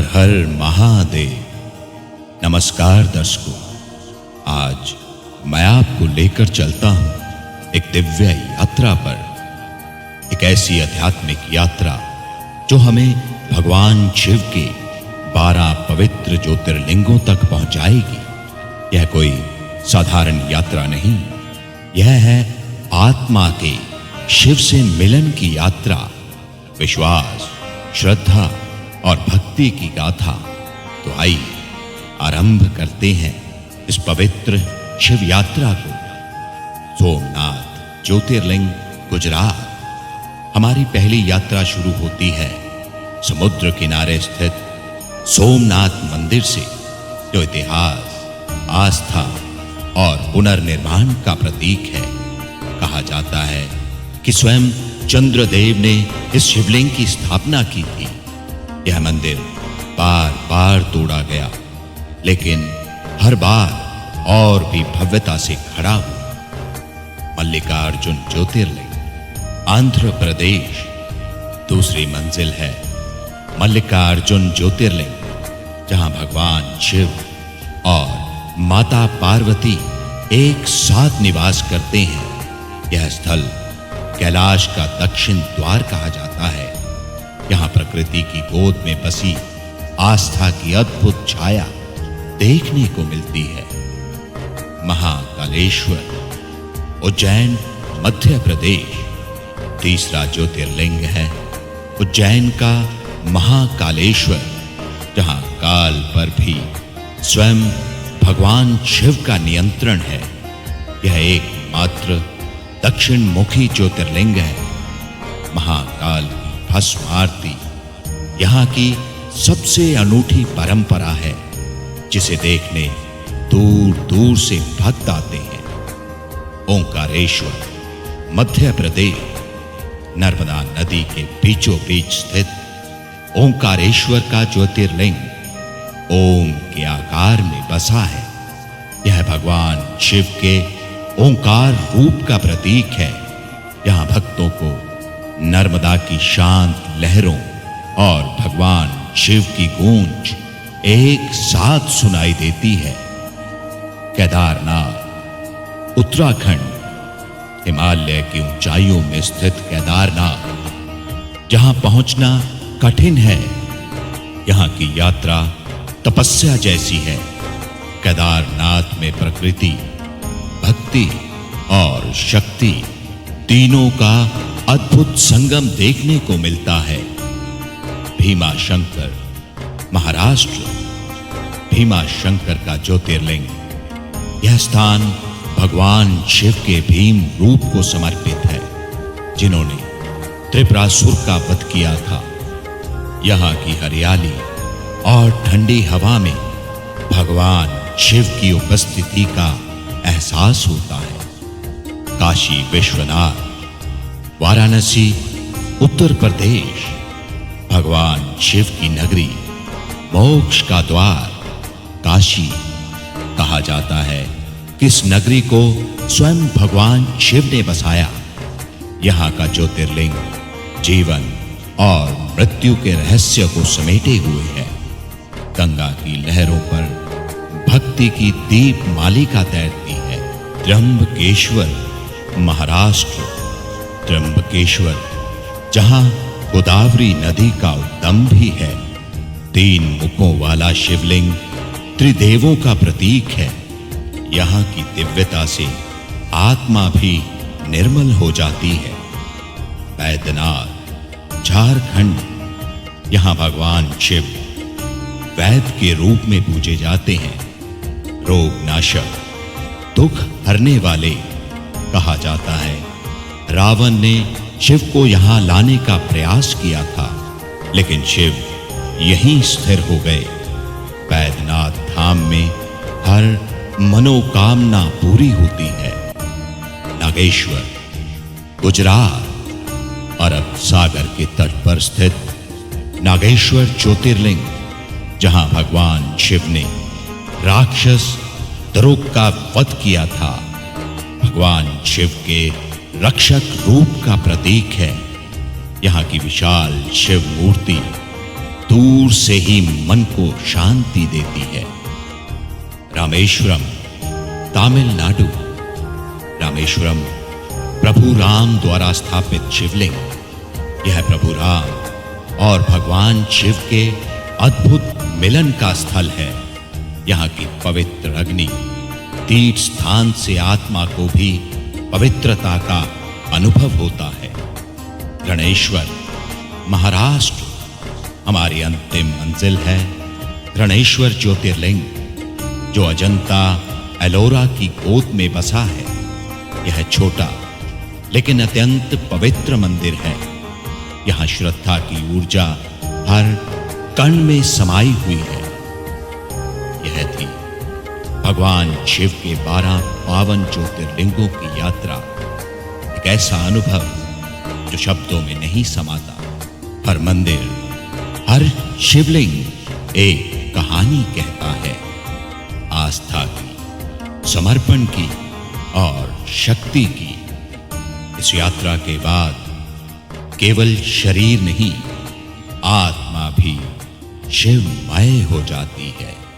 हर हर महादेव। नमस्कार दर्शकों, आज मैं आपको लेकर चलता हूं एक दिव्य यात्रा पर। एक ऐसी आध्यात्मिक यात्रा जो हमें भगवान शिव के 12 पवित्र ज्योतिर्लिंगों तक पहुंचाएगी। यह कोई साधारण यात्रा नहीं, यह है आत्मा के शिव से मिलन की यात्रा। विश्वास, श्रद्धा और भक्ति की गाथा। तो आइए आरंभ करते हैं इस पवित्र शिव यात्रा को। सोमनाथ ज्योतिर्लिंग, गुजरात। हमारी पहली यात्रा शुरू होती है समुद्र किनारे स्थित सोमनाथ मंदिर से, जो इतिहास, आस्था और पुनर्निर्माण का प्रतीक है। कहा जाता है कि स्वयं चंद्रदेव ने इस शिवलिंग की स्थापना की थी। यह मंदिर बार बार तोड़ा गया, लेकिन हर बार और भी भव्यता से खड़ा हुआ। मल्लिकार्जुन ज्योतिर्लिंग, आंध्र प्रदेश। दूसरी मंजिल है मल्लिकार्जुन ज्योतिर्लिंग, जहां भगवान शिव और माता पार्वती एक साथ निवास करते हैं। यह स्थल कैलाश का दक्षिण द्वार कहा जाता है। यहां प्रकृति की गोद में बसी आस्था की अद्भुत छाया देखने को मिलती है। महाकालेश्वर, उज्जैन, मध्य प्रदेश। तीसरा ज्योतिर्लिंग है उज्जैन का महाकालेश्वर, जहां काल पर भी स्वयं भगवान शिव का नियंत्रण है। यह एकमात्र दक्षिण मुखी ज्योतिर्लिंग है। महाकाल की भस्म आरती यहाँ की सबसे अनूठी परंपरा है, जिसे देखने दूर दूर से भक्त आते हैं। ओंकारेश्वर, मध्य प्रदेश। नर्मदा नदी के बीचों बीच स्थित ओंकारेश्वर का ज्योतिर्लिंग ओम के आकार में बसा है। यह भगवान शिव के ओंकार रूप का प्रतीक है। यहां भक्तों को नर्मदा की शांत लहरों और भगवान शिव की गूंज एक साथ सुनाई देती है। केदारनाथ, उत्तराखंड। हिमालय की ऊंचाइयों में स्थित केदारनाथ, जहां पहुंचना कठिन है। यहां की यात्रा तपस्या जैसी है। केदारनाथ में प्रकृति, भक्ति और शक्ति तीनों का अद्भुत संगम देखने को मिलता है। भीमाशंकर, महाराष्ट्र। भीमाशंकर का ज्योतिर्लिंग, यह स्थान भगवान शिव के भीम रूप को समर्पित है, जिन्होंने त्रिपुरासुर का वध किया था। यहाँ की हरियाली और ठंडी हवा में भगवान शिव की उपस्थिति का एहसास होता है। काशी विश्वनाथ, वाराणसी, उत्तर प्रदेश। भगवान शिव की नगरी, मोक्ष का द्वार, काशी। कहा जाता है कि इस नगरी को स्वयं भगवान शिव ने बसाया। यहाँ का ज्योतिर्लिंग जीवन और मृत्यु के रहस्य को समेटे हुए है। गंगा की लहरों पर भक्ति की दीप मालिका तैरती है। त्र्यंबकेश्वर, महाराष्ट्र। त्र्यंबकेश्वर, जहां गोदावरी नदी का उद्गम भी है। 3 मुखों वाला शिवलिंग त्रिदेवों का प्रतीक है। यहाँ की दिव्यता से आत्मा भी निर्मल हो जाती है। वैद्यनाथ, झारखंड। यहाँ भगवान शिव वैद्य के रूप में पूजे जाते हैं। रोग नाशक, दुख हरने वाले। कहा जाता है रावण ने शिव को यहां लाने का प्रयास किया था, लेकिन शिव यहीं स्थिर हो गए। वैद्यनाथ धाम में हर मनोकामना पूरी होती है। नागेश्वर, गुजरात। अरब सागर के तट पर स्थित नागेश्वर ज्योतिर्लिंग, जहां भगवान शिव ने राक्षस दरुक का वध किया था। भगवान शिव के रक्षक रूप का प्रतीक है। यहाँ की विशाल शिव मूर्ति दूर से ही मन को शांति देती है। रामेश्वरम, तमिलनाडु। रामेश्वरम प्रभु राम द्वारा स्थापित शिवलिंग। यह प्रभु राम और भगवान शिव के अद्भुत मिलन का स्थल है। यहाँ की पवित्र अग्नि तीर्थ स्थान से आत्मा को भी पवित्रता का अनुभव होता है। रणेश्वर, महाराष्ट्र हमारी अंतिम मंजिल है। रणेश्वर ज्योतिर्लिंग जो अजंता एलोरा की गोद में बसा है। यह छोटा लेकिन अत्यंत पवित्र मंदिर है। यहाँ श्रद्धा की ऊर्जा हर कण में समाई हुई है। यह थी भगवान शिव के 12 पावन ज्योतिर्लिंगों की यात्रा। एक ऐसा अनुभव जो शब्दों में नहीं समाता। हर मंदिर, हर शिवलिंग एक कहानी कहता है। आस्था की, समर्पण की और शक्ति की। इस यात्रा के बाद केवल शरीर नहीं, आत्मा भी शिवमय हो जाती है।